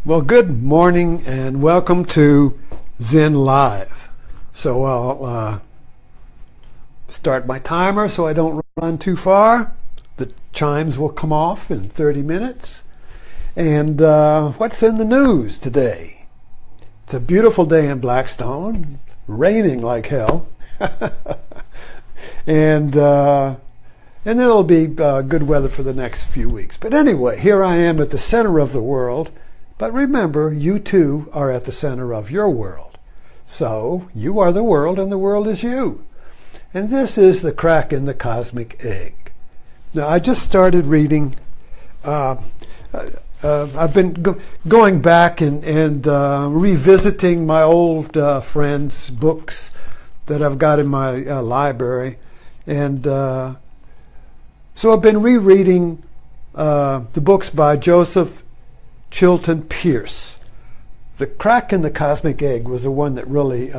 Well, good morning and welcome to Zen Live. So I'll start my timer so I don't run too far. The chimes will come off in 30 minutes. And what's in the news today? It's a beautiful day in Blackstone, raining like hell. and it'll be good weather for the next few weeks. But anyway, here I am at the center of the world. But remember, you too are at the center of your world. So you are the world and the world is you. And this is the crack in the cosmic egg. Now, I just started reading. I've been going back and revisiting my old friends' books that I've got in my library. And so I've been rereading the books by Joseph Chilton Pearce. The crack in the cosmic egg was the one that really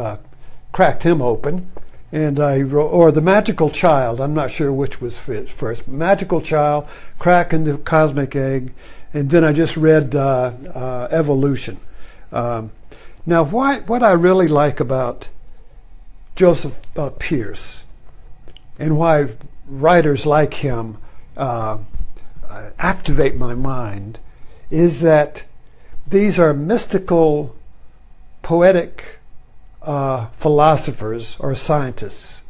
cracked him open. And I wrote, or The Magical Child, I'm not sure which was first. Magical Child, Crack in the Cosmic Egg, and then I just read Evolution. Now, what I really like about Joseph Pearce and why writers like him activate my mind is that these are mystical, poetic philosophers or scientists.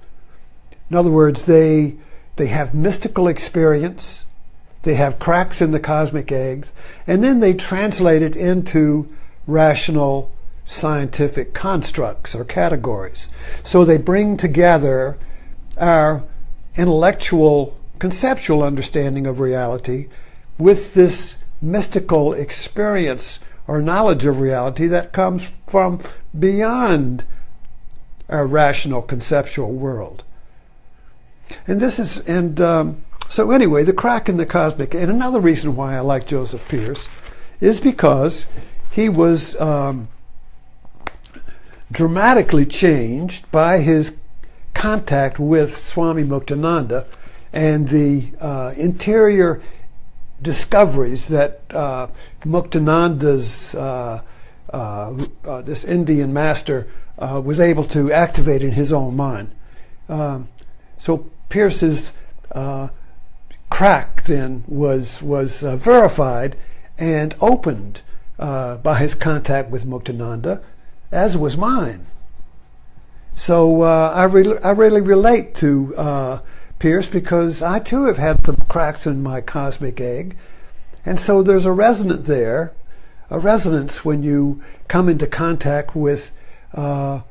In other words, they have mystical experience, they have cracks in the cosmic eggs, and then they translate it into rational scientific constructs or categories. So they bring together our intellectual, conceptual understanding of reality with this mystical experience or knowledge of reality that comes from beyond our rational conceptual world. And this is, so anyway, the crack in the cosmic, and another reason why I like Joseph Pearce is because he was dramatically changed by his contact with Swami Muktananda and the interior discoveries that Muktananda's this Indian master was able to activate in his own mind. So Pearce's crack then was verified and opened by his contact with Muktananda, as was mine. So I really relate to Pearce because I too have had some cracks in my cosmic egg, and so there's a resonance there, a resonance when you come into contact with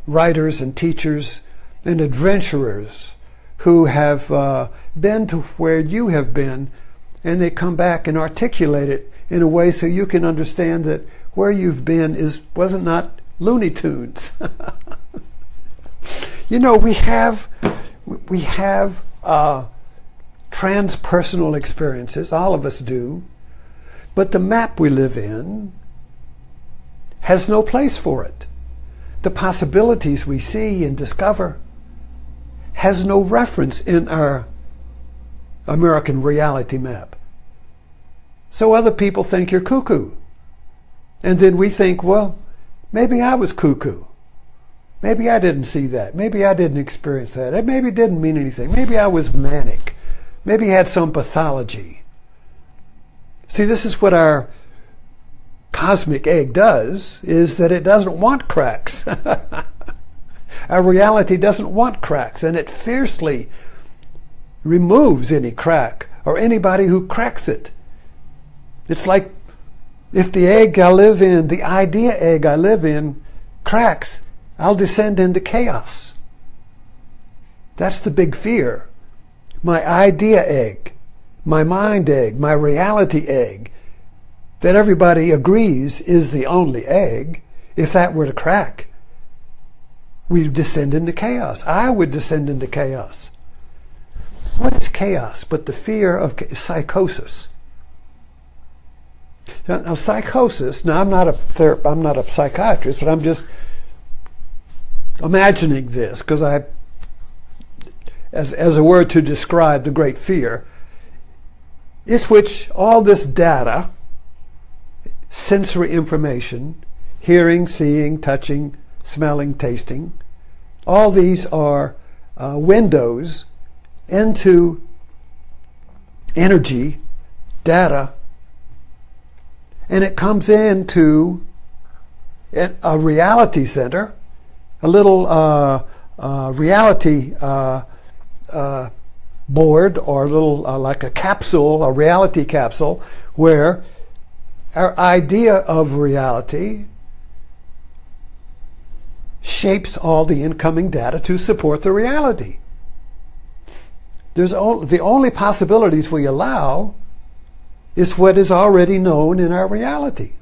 writers and teachers and adventurers who have been to where you have been, and they come back and articulate it in a way so you can understand that where you've been wasn't not Looney Tunes. You know, we have transpersonal experiences, all of us do, but the map we live in has no place for it. The possibilities we see and discover has no reference in our American reality map. So other people think you're cuckoo. And then we think, well, maybe I was cuckoo. Maybe I didn't see that. Maybe I didn't experience that. It maybe didn't mean anything. Maybe I was manic. Maybe I had some pathology. See, this is what our cosmic egg does, is that it doesn't want cracks. Our reality doesn't want cracks, and it fiercely removes any crack or anybody who cracks it. It's like if the egg I live in, the idea egg I live in, cracks, I'll descend into chaos. That's the big fear. My idea egg, my mind egg, my reality egg, that everybody agrees is the only egg, if that were to crack, we'd descend into chaos. I would descend into chaos. What is chaos but the fear of psychosis? Now psychosis, now I'm not a psychiatrist, but I'm just imagining this because as a word to describe the great fear, is which all this data sensory information, hearing, seeing, touching, smelling, tasting. All these are windows into energy, data, and it comes into a reality center, a little reality board, or a little like a capsule, a reality capsule, where our idea of reality shapes all the incoming data to support the reality. The only possibilities we allow is what is already known in our reality.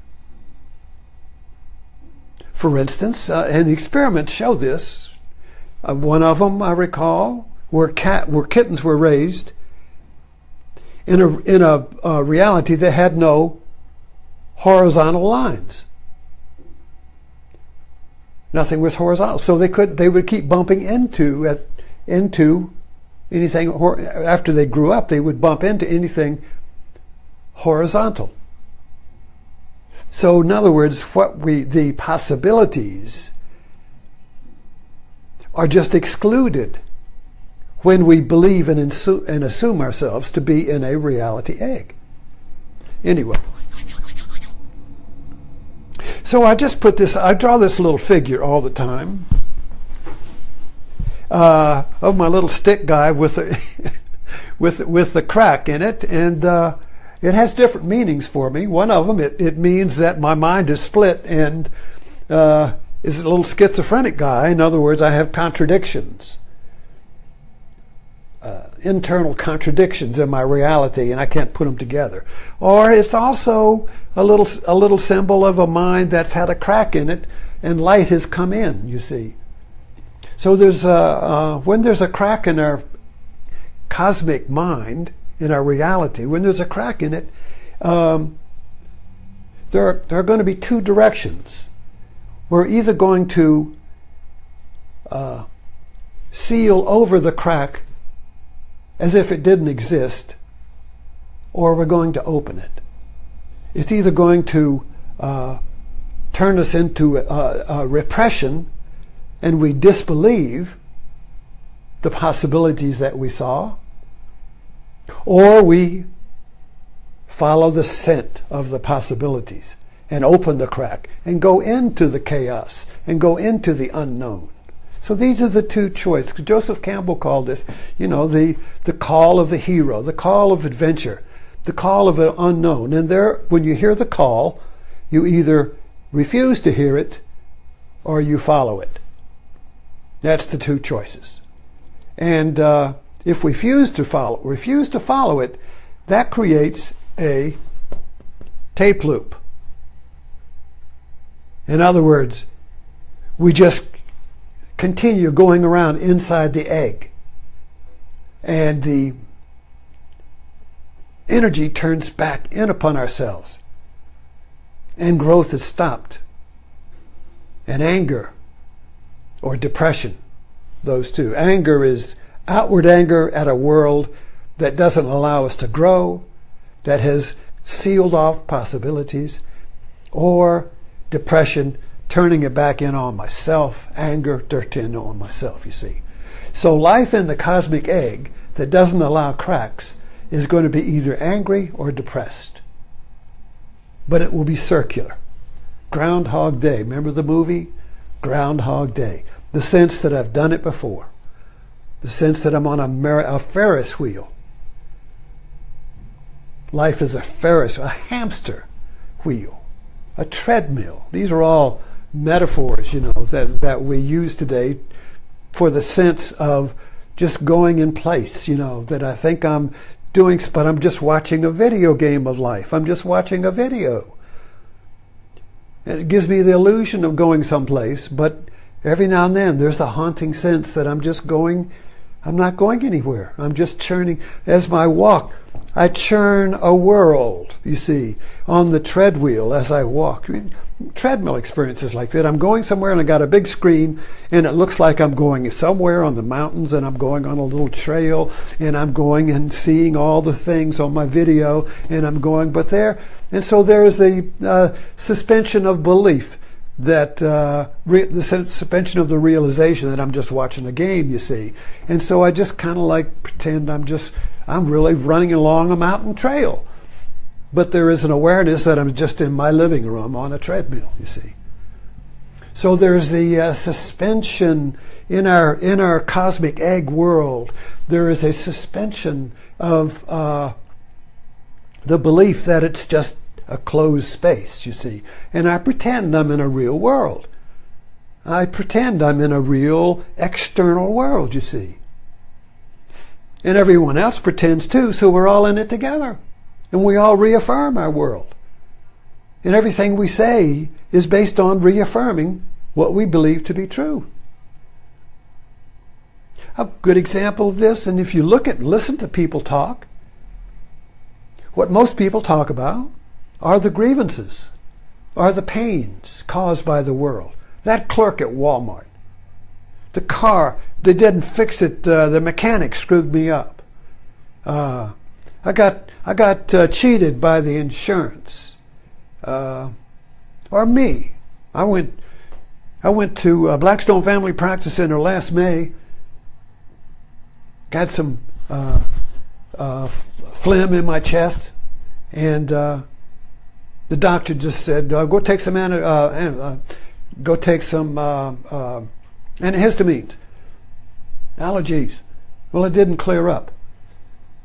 For instance, and the experiments show this. One of them, I recall, where kittens were raised in a reality that had no horizontal lines. Nothing was horizontal, so they would keep bumping into anything. After they grew up, they would bump into anything horizontal. So in other words, the possibilities are just excluded when we believe and assume ourselves to be in a reality egg. Anyway, so I draw this little figure all the time of my little stick guy with the crack in it, and it has different meanings for me. One of them, it means that my mind is split and is a little schizophrenic guy. In other words, I have contradictions, internal contradictions in my reality, and I can't put them together. Or it's also a little symbol of a mind that's had a crack in it, and light has come in. You see, so when there's a crack in our cosmic mind, in our reality, when there's a crack in it, there are going to be two directions. We're either going to seal over the crack as if it didn't exist, or we're going to open it. It's either going to turn us into a repression, and we disbelieve the possibilities that we saw, or we follow the scent of the possibilities and open the crack and go into the chaos and go into the unknown. So these are the two choices. Joseph Campbell called this, the call of the hero, the call of adventure, the call of an unknown. And when you hear the call, you either refuse to hear it or you follow it. That's the two choices. And if we refuse to follow it, that creates a tape loop. In other words, we just continue going around inside the egg, and the energy turns back in upon ourselves, and growth is stopped. And anger or depression, those two. Anger is outward anger at a world that doesn't allow us to grow, that has sealed off possibilities, or depression, turning it back in on myself, anger, turning in on myself, you see. So life in the cosmic egg that doesn't allow cracks is going to be either angry or depressed. But it will be circular. Groundhog Day. Remember the movie? Groundhog Day. The sense that I've done it before. The sense that I'm on a Ferris wheel. Life is a hamster wheel, a treadmill. These are all metaphors, that we use today for the sense of just going in place, that I think I'm doing, but I'm just watching a video game of life. I'm just watching a video. And it gives me the illusion of going someplace, but every now and then there's a haunting sense that I'm not going anywhere. I'm just churning. As I walk, I churn a world, you see, on the treadwheel as I walk. I mean, treadmill experiences like that. I'm going somewhere and I got a big screen and it looks like I'm going somewhere on the mountains and I'm going on a little trail and I'm going and seeing all the things on my video and I'm going, but there, and so there's the suspension of belief that the suspension of the realization that I'm just watching a game, you see. And so I just kind of like pretend I'm really running along a mountain trail. But there is an awareness that I'm just in my living room on a treadmill, you see. So there's the suspension in our cosmic egg world. There is a suspension of the belief that it's just a closed space, you see. And I pretend I'm in a real world. I pretend I'm in a real external world, you see. And everyone else pretends too, so we're all in it together. And we all reaffirm our world. And everything we say is based on reaffirming what we believe to be true. A good example of this, and if you listen to people talk, what most people talk about are the grievances, are the pains caused by the world. That clerk at Walmart, the car, they didn't fix it, the mechanic screwed me up. I got cheated by the insurance, or me. I went to Blackstone Family Practice Center last May. Got some phlegm in my chest, and the doctor just said, "Go take some antihistamines, allergies." Well, it didn't clear up.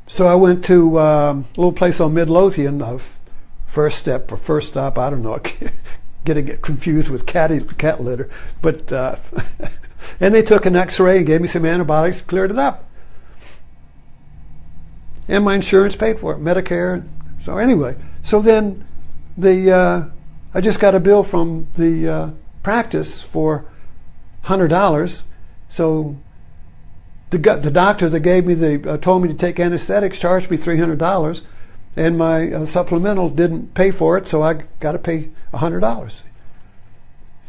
So I went to a little place on Midlothian, First Stop, I don't know, get confused with cat litter, but and they took an x-ray and gave me some antibiotics, cleared it up. And my insurance paid for it, Medicare. So anyway, so then I just got a bill from the practice for $100. So the doctor that gave me told me to take anesthetics charged me $300, and my supplemental didn't pay for it, so I got to pay $100.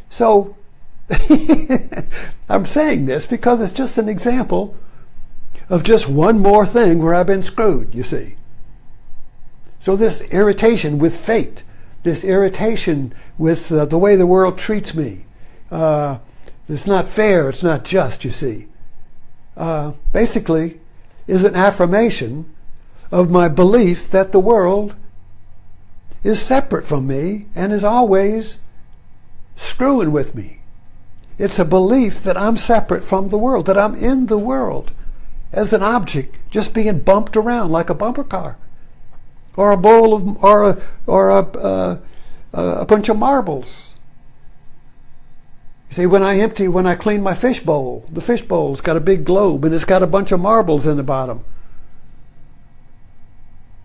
So I'm saying this because it's just an example of just one more thing where I've been screwed, you see. So this irritation with fate, this irritation with the way the world treats me, it's not fair, it's not just, you see. Basically is an affirmation of my belief that the world is separate from me and is always screwing with me. It's a belief that I'm separate from the world, that I'm in the world as an object just being bumped around like a bumper car, or a bowl of, or a bunch of marbles. See, when I clean my fish bowl, the fish bowl's got a big globe and it's got a bunch of marbles in the bottom.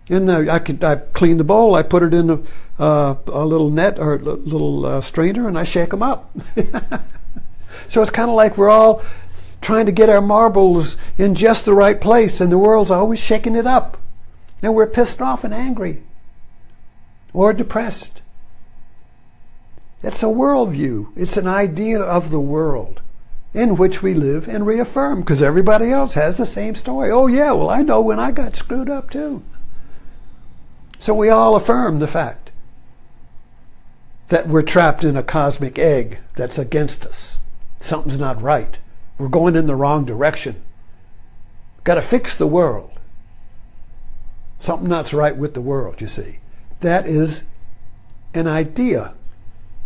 And I clean the bowl, I put it in a little net or a little strainer, and I shake them up. So it's kind of like we're all trying to get our marbles in just the right place, and the world's always shaking it up. And we're pissed off and angry or depressed. It's a worldview. It's an idea of the world in which we live and reaffirm, because everybody else has the same story. Oh yeah, well I know when I got screwed up too. So we all affirm the fact that we're trapped in a cosmic egg that's against us. Something's not right. We're going in the wrong direction. Got to fix the world. Something not's right with the world, you see. That is an idea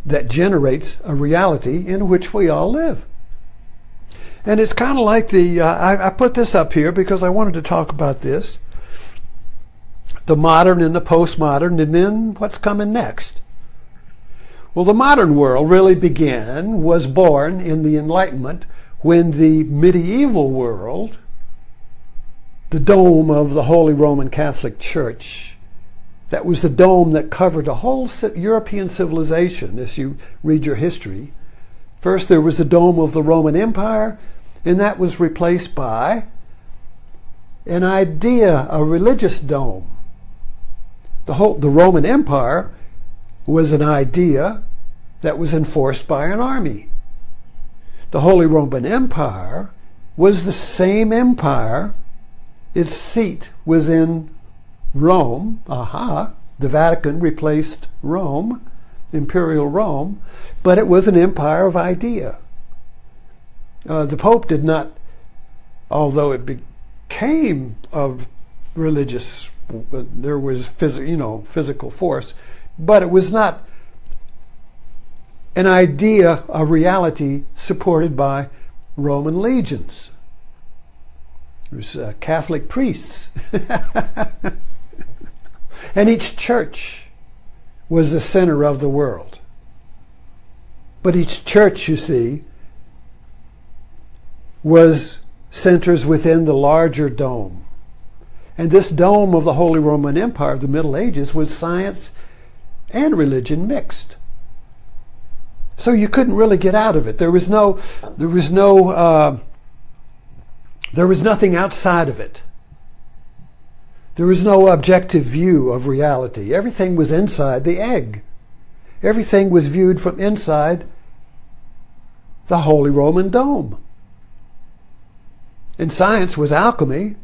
that generates a reality in which we all live. And it's kind of like I put this up here because I wanted to talk about this. The modern and the postmodern, and then what's coming next. Well, the modern world really was born in the Enlightenment, when the medieval world, the dome of the Holy Roman Catholic Church, that was the dome that covered the whole European civilization as you read your history. First there was the dome of the Roman Empire, and that was replaced by an idea, a religious dome, The Roman Empire was an idea that was enforced by an army. The Holy Roman Empire was the same empire. Its seat was in Rome. The Vatican replaced Rome, imperial Rome, but it was an empire of idea. The Pope did not, although it became of religious, there was physical force, but it was not an idea, a reality supported by Roman legions. There's Catholic priests. And each church was the center of the world. But each church, you see, was centers within the larger dome. And this dome of the Holy Roman Empire of the Middle Ages was science and religion mixed. So you couldn't really get out of it. There was nothing outside of it. There was no objective view of reality. Everything was inside the egg. Everything was viewed from inside the Holy Roman dome. And science was alchemy,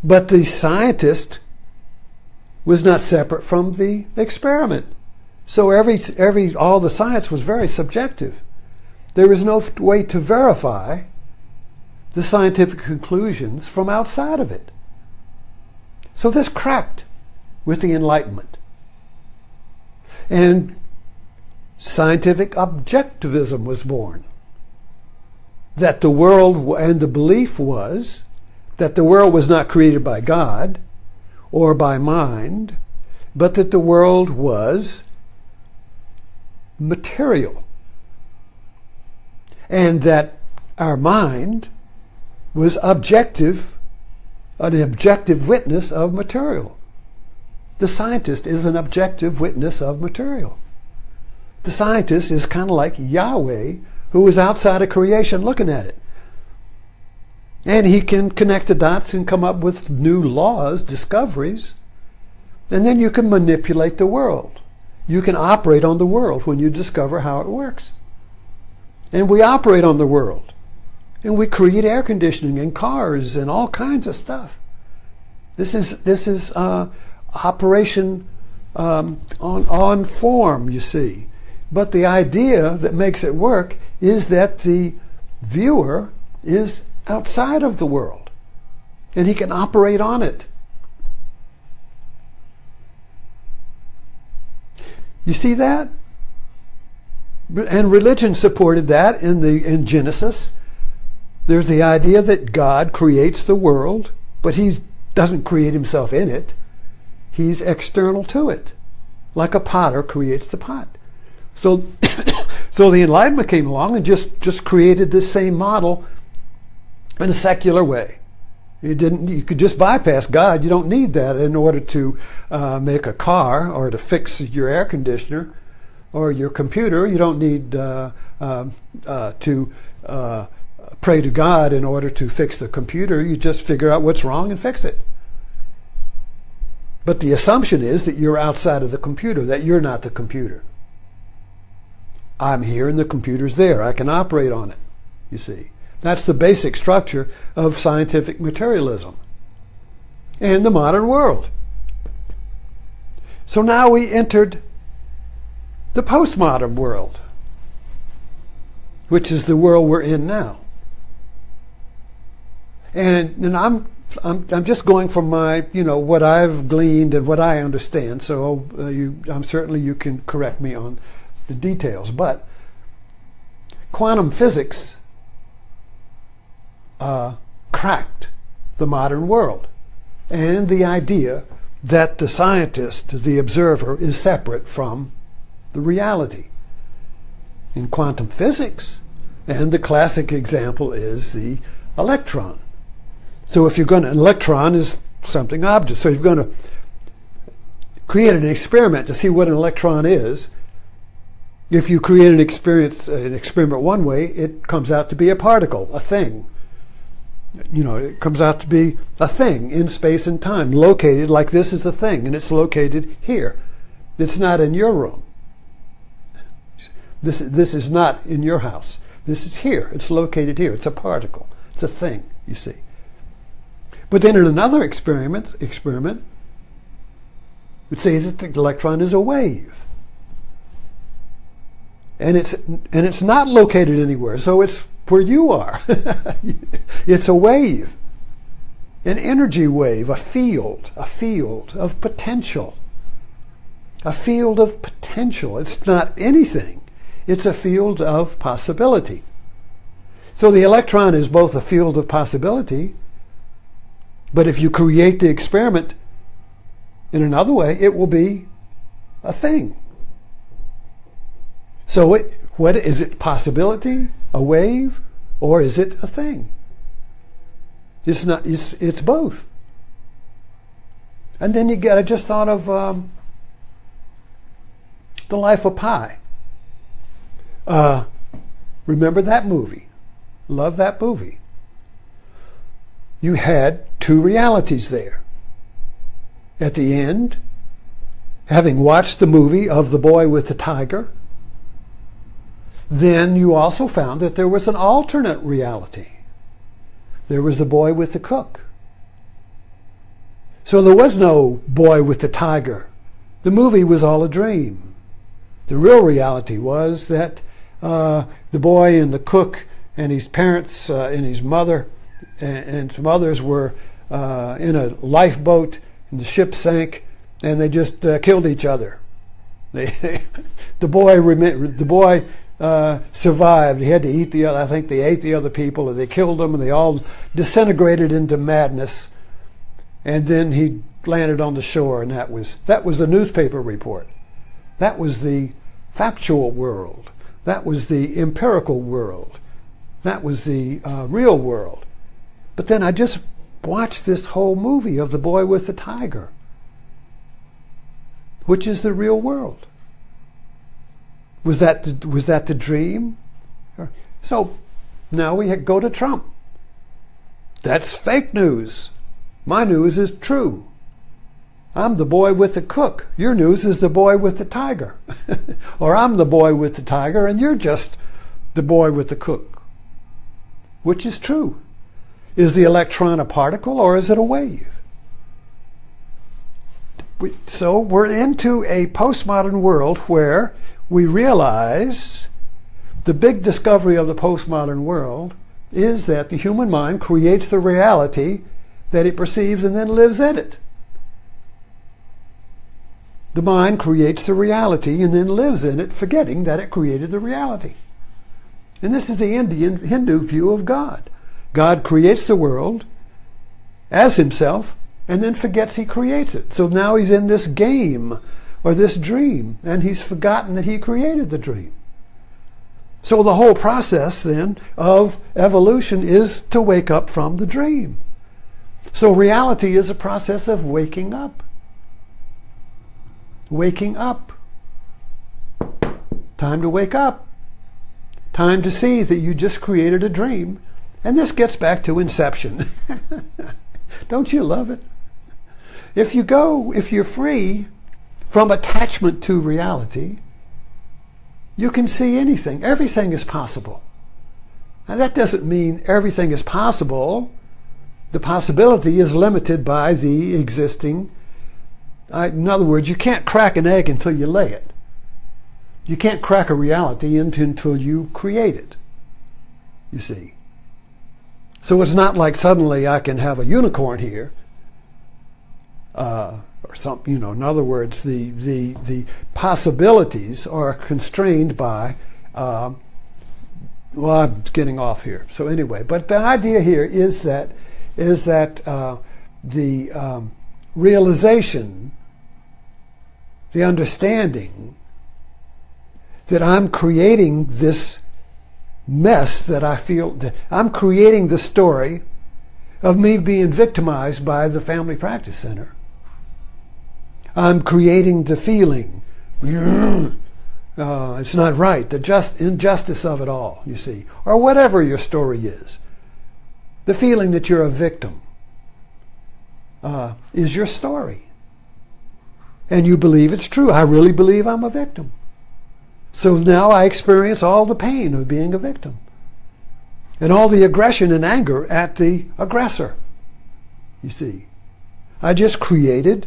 but the scientist was not separate from the experiment. So all the science was very subjective. There was no way to verify the scientific conclusions from outside of it. So this cracked with the Enlightenment. And scientific objectivism was born. That the world, and the belief was that the world was not created by God or by mind, but that the world was material. And that our mind was objective, an objective witness of material. The scientist is an objective witness of material. The scientist is kind of like Yahweh, who is outside of creation looking at it. And he can connect the dots and come up with new laws, discoveries, and then you can manipulate the world. You can operate on the world when you discover how it works. And we operate on the world. And we create air conditioning and cars and all kinds of stuff. This is operation on form, you see. But the idea that makes it work is that the viewer is outside of the world, and he can operate on it. You see that? And religion supported that in Genesis. There's the idea that God creates the world, but he doesn't create himself in it. He's external to it, like a potter creates the pot. So, so the Enlightenment came along and just created this same model in a secular way. You could just bypass God. You don't need that in order to make a car or to fix your air conditioner or your computer. You don't need to pray to God in order to fix the computer. You just figure out what's wrong and fix it. But the assumption is that you're outside of the computer, that you're not the computer. I'm here and the computer's there. I can operate on it, you see. That's the basic structure of scientific materialism and the modern world. So now we entered the postmodern world, which is the world we're in now. And I'm just going from my, what I've gleaned and what I understand. So I'm certainly you can correct me on the details. But quantum physics cracked the modern world, and the idea that the scientist, the observer, is separate from the reality. In quantum physics, and the classic example is the electron. So if an electron is something object, so if you're going to create an experiment to see what an electron is, if you create an experiment one way, it comes out to be a particle, a thing. It comes out to be a thing in space and time, located like this is a thing, and it's located here. It's not in your room. This is not in your house. This is here. It's located here. It's a particle. It's a thing, you see. But then in another experiment, would say that the electron is a wave. And it's not located anywhere, so it's where you are. It's a wave, an energy wave, a field of potential. A field of potential. It's not anything. It's a field of possibility. So the electron is both a field of possibility, but if you create the experiment in another way, it will be a thing. So what is it? Possibility, a wave, or is it a thing? It's not. It's both. And then I just thought of The Life of Pi. Remember that movie? Love that movie. You had two realities there. At the end, having watched the movie of The Boy with the Tiger, then you also found that there was an alternate reality. There was the boy with the cook. So there was no boy with the tiger. The movie was all a dream. The real reality was that the boy and the cook and his parents and his mother and some others were in a lifeboat, and the ship sank, and they just killed each other. The boy survived. He had to eat the other. I think they ate the other people, and they killed them, and they all disintegrated into madness. And then he landed on the shore, and that was the newspaper report. That was the factual world. That was the empirical world. That was the real world. But then I just watched this whole movie of The Boy with the Tiger, which is the real world. Was that the dream? So now we go to Trump. That's fake news. My news is true. I'm the boy with the cook. Your news is the boy with the tiger. Or I'm the boy with the tiger and you're just the boy with the cook. Which is true? Is the electron a particle or is it a wave? So we're into a postmodern world where we realize the big discovery of the postmodern world is that the human mind creates the reality that it perceives and then lives in it. The mind creates the reality and then lives in it, forgetting that it created the reality. And this is the Hindu view of God. God creates the world as himself and then forgets he creates it. So now he's in this game or this dream, and he's forgotten that he created the dream. So the whole process then of evolution is to wake up from the dream. So reality is a process of waking up. Waking up. Time to wake up. Time to see that you just created a dream. And this gets back to inception. Don't you love it? If you're free from attachment to reality, you can see anything. Everything is possible. Now that doesn't mean everything is possible. The possibility is limited by the existing. In other words, you can't crack an egg until you lay it. You can't crack a reality until you create it, you see. So it's not like suddenly I can have a unicorn here, or something. In other words, the possibilities are constrained by. Well, I'm getting off here. So anyway, but the idea here is that the realization, the understanding that I'm creating this mess that I feel, that I'm creating the story of me being victimized by the Family Practice Center. I'm creating the feeling, it's not right, the injustice of it all, you see, or whatever your story is. The feeling that you're a victim is your story. And you believe it's true. I really believe I'm a victim. So now I experience all the pain of being a victim. And all the aggression and anger at the aggressor. You see. I just created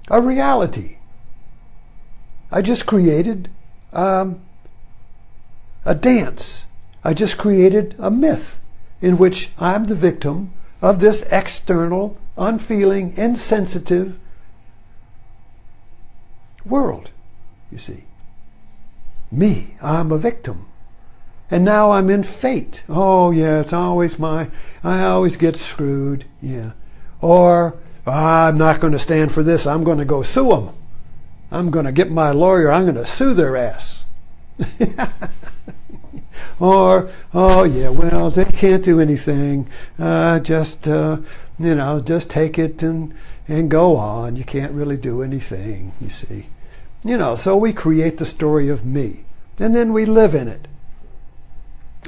a reality. I just created a dance. I just created a myth in which I'm the victim of this external, unfeeling, insensitive world, you see. Me, I'm a victim. And now I'm in fate. Oh, yeah, it's always I always get screwed, yeah. Or, I'm not going to stand for this, I'm going to go sue them. I'm going to get my lawyer, I'm going to sue their ass. Or, oh yeah, well, they can't do anything. Just take it and go on. You can't really do anything, you see. So we create the story of me. And then we live in it.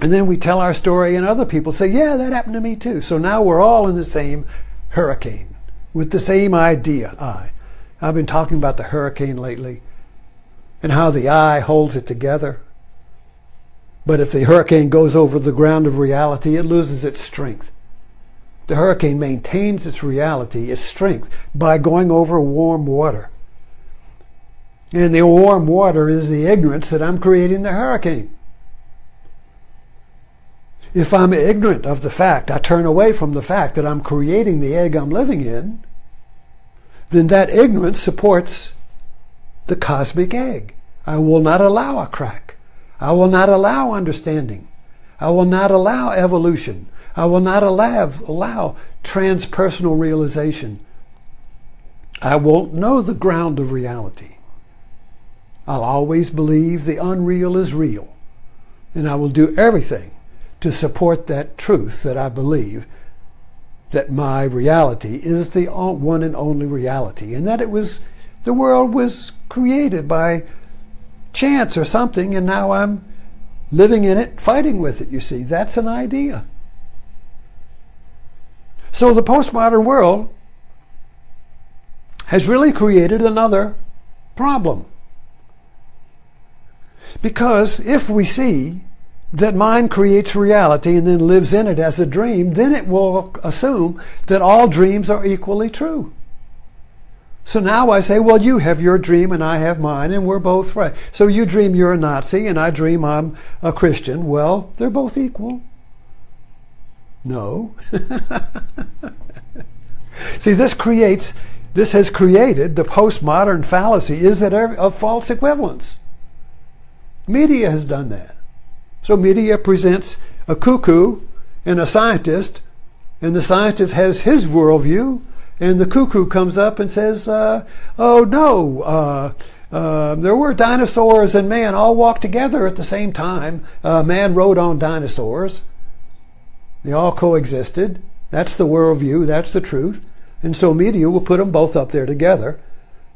And then we tell our story and other people say, yeah, that happened to me too. So now we're all in the same hurricane with the same idea, I've been talking about the hurricane lately and how the I holds it together. But if the hurricane goes over the ground of reality, it loses its strength. The hurricane maintains its reality, its strength, by going over warm water. And the warm water is the ignorance that I'm creating the hurricane. If I'm ignorant of the fact, I turn away from the fact that I'm creating the egg I'm living in, then that ignorance supports the cosmic egg. I will not allow a crack. I will not allow understanding. I will not allow evolution. I will not allow transpersonal realization. I won't know the ground of reality. I'll always believe the unreal is real. And I will do everything to support that truth that I believe, that my reality is the one and only reality, and that the world was created by chance or something, and now I'm living in it, fighting with it, you see. That's an idea. So the postmodern world has really created another problem. Because if we see that mind creates reality and then lives in it as a dream, then it will assume that all dreams are equally true. So now I say, well, you have your dream and I have mine, and we're both right. So you dream you're a Nazi and I dream I'm a Christian. Well, they're both equal. No. See, this has created the postmodern fallacy is that of false equivalence. Media has done that. So media presents a cuckoo and a scientist, and the scientist has his worldview, and the cuckoo comes up and says, oh no, there were dinosaurs and man all walked together at the same time. Man rode on dinosaurs. They all coexisted. That's the worldview, that's the truth. And so media will put them both up there together,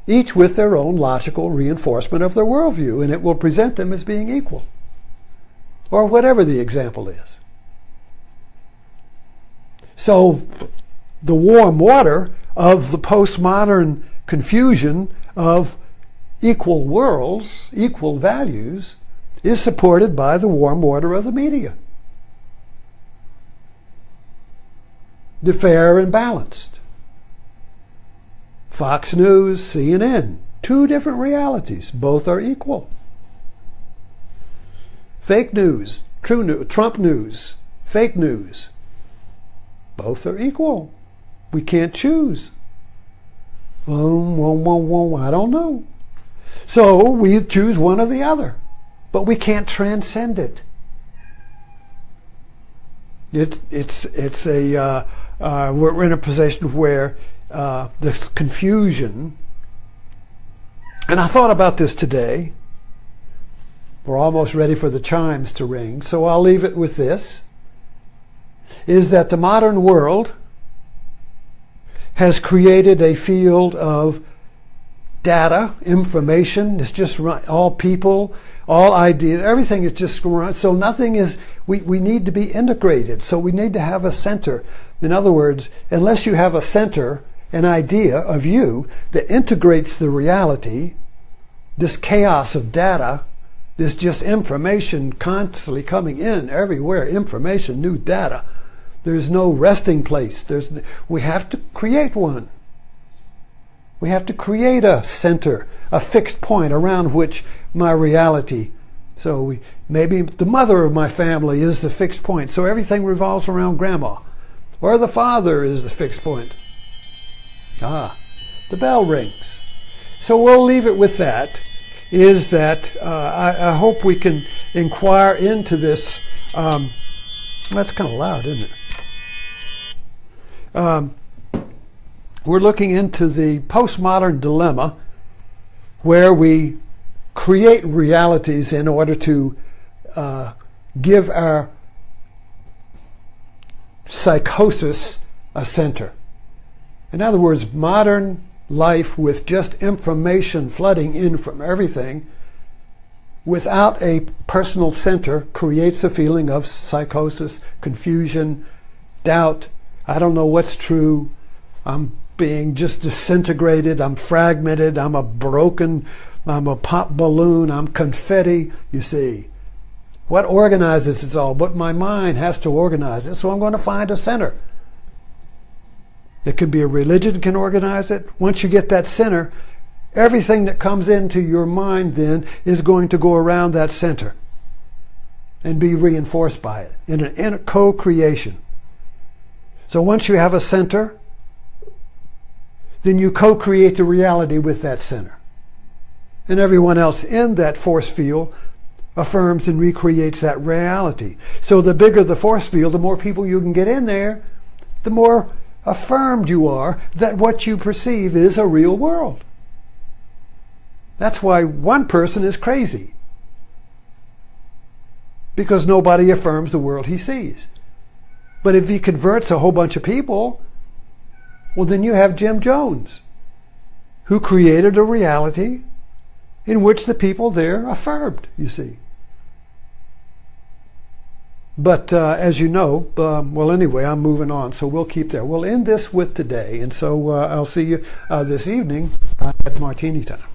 each with their own logical reinforcement of their worldview, and it will present them as being equal. Or whatever the example is. So the warm water of the postmodern confusion of equal worlds, equal values, is supported by the warm water of the media. The fair and balanced. Fox News, CNN, two different realities. Both are equal. Fake news, true news, Trump news, fake news. Both are equal. We can't choose. I don't know. So we choose one or the other. But we can't transcend it. We're in a position where this confusion, and I thought about this today. We're almost ready for the chimes to ring, so I'll leave it with this, is that the modern world has created a field of data, information. It's just all people, all ideas, everything is just run. So nothing is, we need to be integrated. So we need to have a center. In other words, unless you have a center, an idea of you that integrates the reality, this chaos of data, this just information constantly coming in everywhere, information, new data. There's no resting place. We have to create one. We have to create a center, a fixed point around which my reality. So maybe the mother of my family is the fixed point. So everything revolves around grandma. Or the father is the fixed point. The bell rings. So we'll leave it with that. Is that I hope we can inquire into this. That's kind of loud, isn't it? We're looking into the postmodern dilemma where we create realities in order to give our psychosis a center. In other words, modern life with just information flooding in from everything without a personal center creates a feeling of psychosis, confusion, doubt. I don't know what's true. I'm being just disintegrated. I'm fragmented. I'm a pop balloon. I'm confetti, you see. What organizes it all? But my mind has to organize it, so I'm going to find a center. It could be a religion can organize it. Once you get that center, everything that comes into your mind then is going to go around that center and be reinforced by it in a co-creation. So once you have a center, then you co-create the reality with that center. And everyone else in that force field affirms and recreates that reality. So the bigger the force field, the more people you can get in there, the more affirmed you are that what you perceive is a real world. That's why one person is crazy. Because nobody affirms the world he sees. But if he converts a whole bunch of people, well, then you have Jim Jones, who created a reality in which the people there affirmed, you see. But as you know, well, anyway, I'm moving on, so we'll keep there. We'll end this with today, and so I'll see you this evening at Martini time.